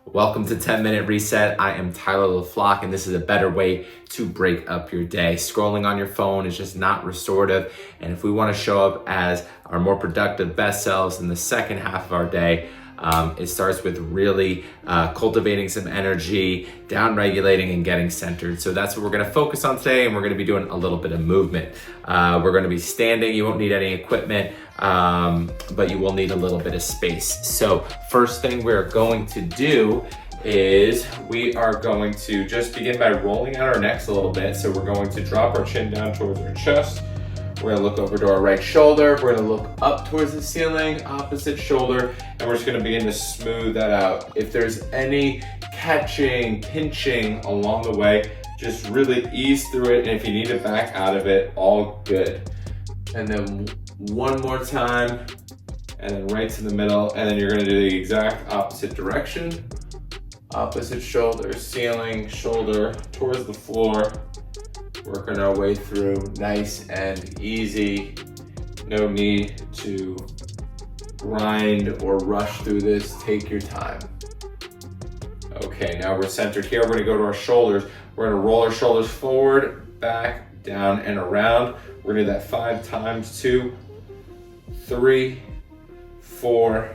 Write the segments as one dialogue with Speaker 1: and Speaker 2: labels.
Speaker 1: Welcome to 10-Minute Reset. I am Tyler LaFlock, and this is a better way to break up your day. Scrolling on your phone is just not restorative, and if we want to show up as our more productive best selves in the second half of our day, it starts with really cultivating some energy, down-regulating, and getting centered. So that's what we're going to focus on today, and we're going to be doing a little bit of movement. We're going to be standing. You won't need any equipment, but you will need a little bit of space. So first thing we're going to do is we are going to just begin by rolling out our necks a little bit. So we're going to drop our chin down towards our chest. We're gonna look over to our right shoulder. We're gonna look up towards the ceiling, opposite shoulder, and we're just gonna begin to smooth that out. If there's any catching, pinching along the way, just really ease through it, and if you need to back out of it, all good. And then one more time, and then right to the middle, and then you're gonna do the exact opposite direction. Opposite shoulder, ceiling, shoulder, towards the floor. Working our way through nice and easy. No need to grind or rush through this. Take your time. Okay, now we're centered here. We're gonna go to our shoulders. We're gonna roll our shoulders forward, back, down, and around. We're gonna do that 5 times. 2, 3, 4,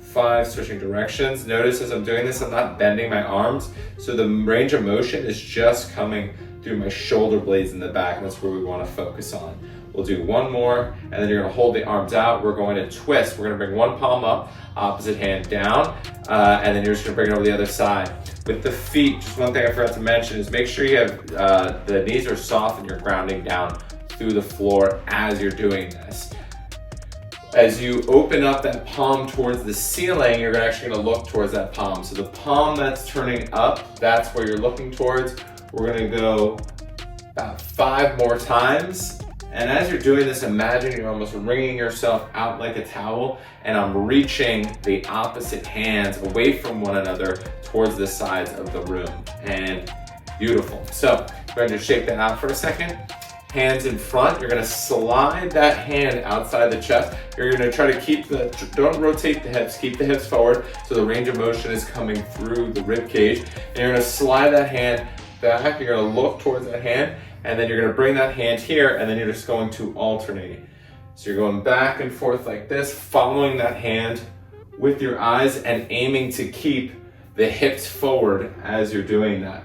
Speaker 1: 5, switching directions. Notice as I'm doing this, I'm not bending my arms. So the range of motion is just coming through my shoulder blades in the back, and that's where we want to focus on. We'll do one more, and then you're going to hold the arms out. We're going to twist. We're going to bring one palm up, opposite hand down, and then you're just going to bring it over the other side. With the feet, just one thing I forgot to mention is make sure you have the knees are soft and you're grounding down through the floor as you're doing this. As you open up that palm towards the ceiling, you're actually going to look towards that palm. So the palm that's turning up, that's where you're looking towards. We're gonna go about 5 more times. And as you're doing this, imagine you're almost wringing yourself out like a towel, and I'm reaching the opposite hands away from one another towards the sides of the room. And beautiful. So go ahead and shake that out for a second. Hands in front, you're gonna slide that hand outside the chest. You're gonna try to keep don't rotate the hips, keep the hips forward so the range of motion is coming through the rib cage. And you're gonna slide that hand back, you're going to look towards that hand, and then you're going to bring that hand here, and then you're just going to alternate. So you're going back and forth like this, following that hand with your eyes and aiming to keep the hips forward as you're doing that.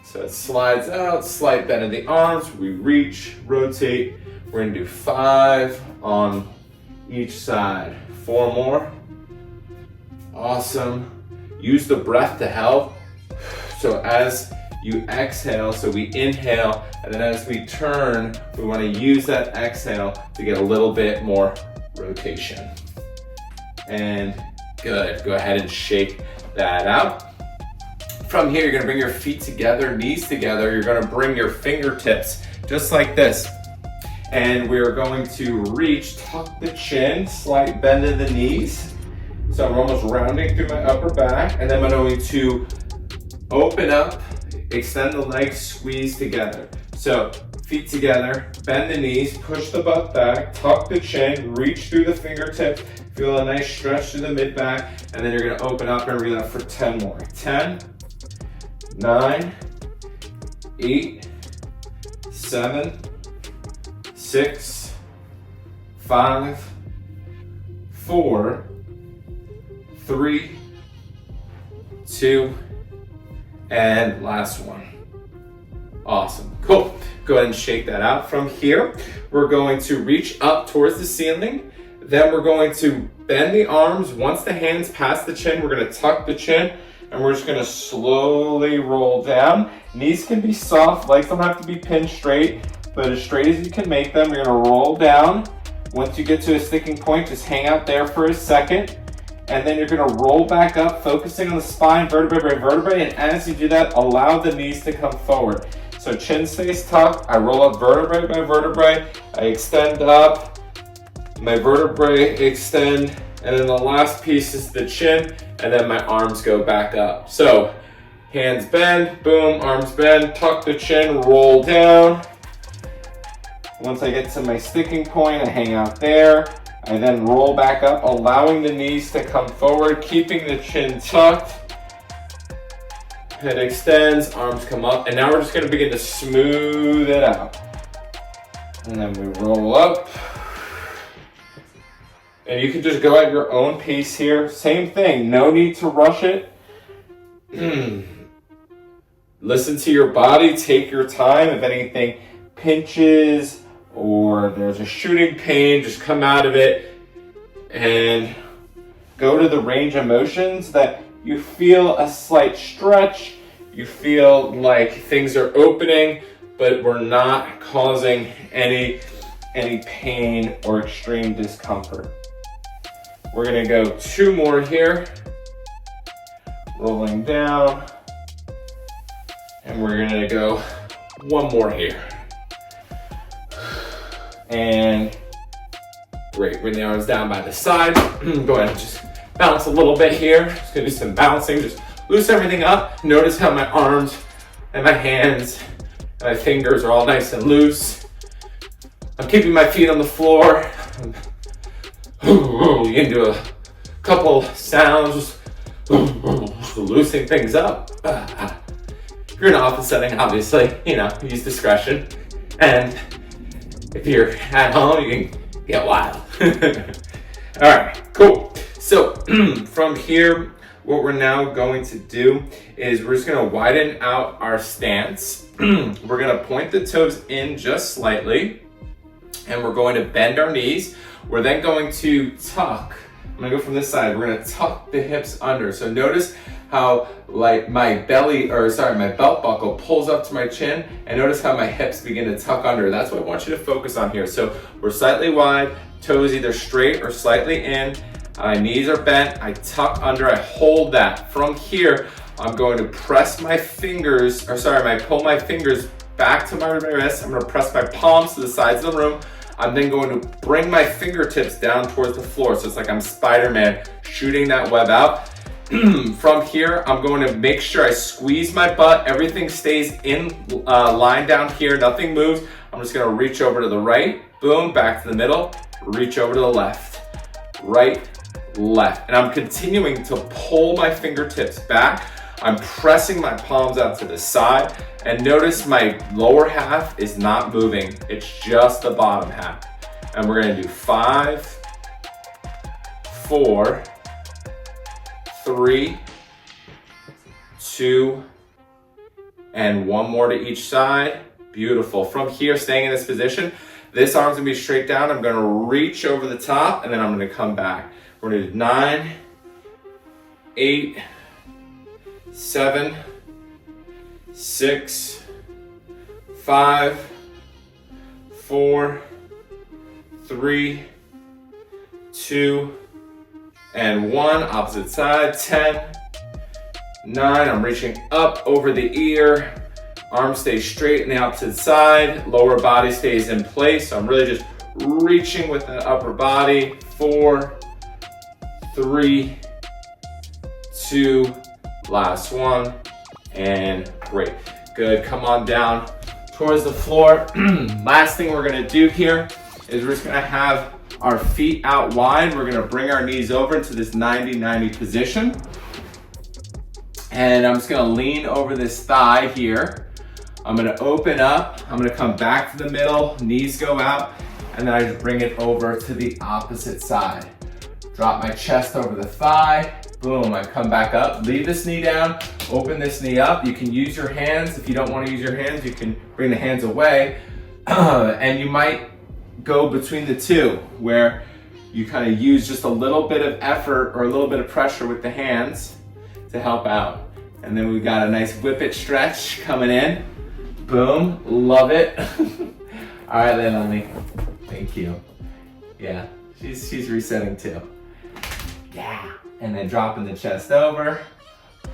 Speaker 1: So it slides out, slight bend in the arms, we reach, rotate. We're going to do 5 on each side. 4 more. Awesome. Use the breath to help. So as you exhale, so we inhale, and then as we turn, we want to use that exhale to get a little bit more rotation. And good, go ahead and shake that out. From here, you're gonna bring your feet together, knees together. You're gonna bring your fingertips just like this. And we're going to reach, tuck the chin, slight bend in the knees. So I'm almost rounding through my upper back, and then I'm going to open up, extend the legs, squeeze together. So feet together, bend the knees, push the butt back, tuck the chin, reach through the fingertips, feel a nice stretch to the mid back, and then you're gonna open up and reel out for 10 more. 10, 9, 8, 7, 6, 5, 4, 3, 2, and last one. Awesome, cool. Go ahead and shake that out. From here, we're going to reach up towards the ceiling. Then we're going to bend the arms. Once the hands pass the chin, we're gonna tuck the chin, and we're just gonna slowly roll down. Knees can be soft, legs don't have to be pinned straight, but as straight as you can make them. You're gonna roll down. Once you get to a sticking point, just hang out there for a second. And then you're gonna roll back up, focusing on the spine, vertebrae by vertebrae, and as you do that, allow the knees to come forward. So chin stays tucked, I roll up vertebrae by vertebrae, I extend up, my vertebrae extend, and then the last piece is the chin, and then my arms go back up. So hands bend, boom, arms bend, tuck the chin, roll down. Once I get to my sticking point, I hang out there. I then roll back up, allowing the knees to come forward, keeping the chin tucked. Head extends, arms come up, and now we're just gonna begin to smooth it out. And then we roll up. And you can just go at your own pace here. Same thing, no need to rush it. Listen to your body, take your time. If anything pinches or there's a shooting pain, just come out of it and go to the range of motions that you feel a slight stretch, you feel like things are opening, but we're not causing any pain or extreme discomfort. We're gonna go 2 more here. Rolling down. And we're gonna go 1 more here. And great, bring the arms down by the side. Go ahead and just bounce a little bit here. Just gonna do some bouncing, just loosen everything up. Notice how my arms and my hands and my fingers are all nice and loose. I'm keeping my feet on the floor. You can do a couple sounds, just loosening things up. If you're in an office setting, obviously, use discretion. And if you're at home, you can get wild. All right, cool. So from here, what we're now going to do is we're just gonna widen out our stance. We're gonna point the toes in just slightly, and we're going to bend our knees. We're then going to tuck. I'm gonna go from this side. We're gonna tuck the hips under. So notice how like my belt buckle pulls up to my chin, and notice how my hips begin to tuck under. That's what I want you to focus on here. So we're slightly wide, toes either straight or slightly in. My knees are bent, I tuck under, I hold that. From here, I'm going to press my fingers, pull my fingers back to my wrist. I'm gonna press my palms to the sides of the room. I'm then going to bring my fingertips down towards the floor. So it's like I'm Spider-Man shooting that web out. From here, I'm going to make sure I squeeze my butt. Everything stays in line down here. Nothing moves. I'm just going to reach over to the right. Boom, back to the middle. Reach over to the left. Right, left. And I'm continuing to pull my fingertips back. I'm pressing my palms out to the side. And notice my lower half is not moving. It's just the bottom half. And we're going to do 5, 4, 3, 2, and 1 more to each side. Beautiful. From here, staying in this position, this arm's gonna be straight down. I'm gonna reach over the top, and then I'm gonna come back. We're gonna do 9, 8, 7, 6, 5, 4, 3, 2, and 1, opposite side, 10, 9, I'm reaching up over the ear, arms stay straight in the opposite side, lower body stays in place, so I'm really just reaching with the upper body, 4, 3, 2, last one, and great, good, come on down towards the floor. Last thing we're gonna do here is we're just gonna have our feet out wide. We're gonna bring our knees over into this 90-90 position. And I'm just gonna lean over this thigh here. I'm gonna open up, I'm gonna come back to the middle, knees go out, and then I just bring it over to the opposite side. Drop my chest over the thigh, boom, I come back up, leave this knee down, open this knee up. You can use your hands. If you don't wanna use your hands, you can bring the hands away. And you might go between the two, where you kind of use just a little bit of effort or a little bit of pressure with the hands to help out. And then we've got a nice whip it stretch coming in. Boom, love it. All right, Leilani, thank you. Yeah, she's resetting too. Yeah, and then dropping the chest over,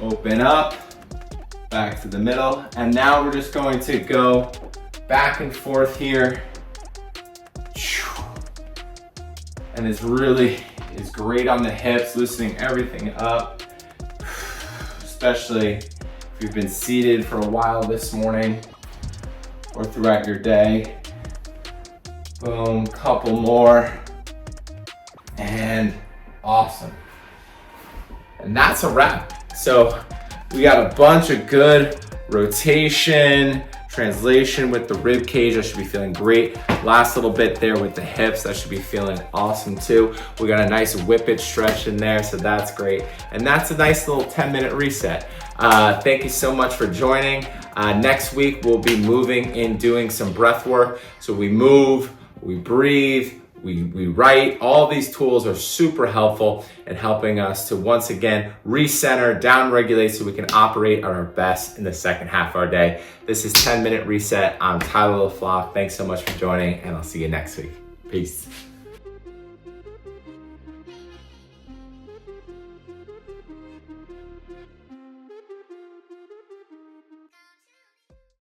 Speaker 1: open up, back to the middle. And now we're just going to go back and forth here. And this really is great on the hips, loosening everything up, especially if you've been seated for a while this morning or throughout your day. Boom, couple more, and awesome. And that's a wrap. So We got a bunch of good rotation, translation with the rib cage. I should be feeling great. Last little bit there with the hips. I should be feeling awesome too. We got a nice whippet stretch in there, so that's great. And that's a nice little 10-minute reset. Thank you so much for joining. Next week, we'll be moving and doing some breath work. So we move, we breathe, we write. All these tools are super helpful in helping us to once again recenter, down-regulate so we can operate at our best in the second half of our day. This is 10-Minute Reset. I'm Tyler LaFlock. Thanks so much for joining, and I'll see you next week. Peace.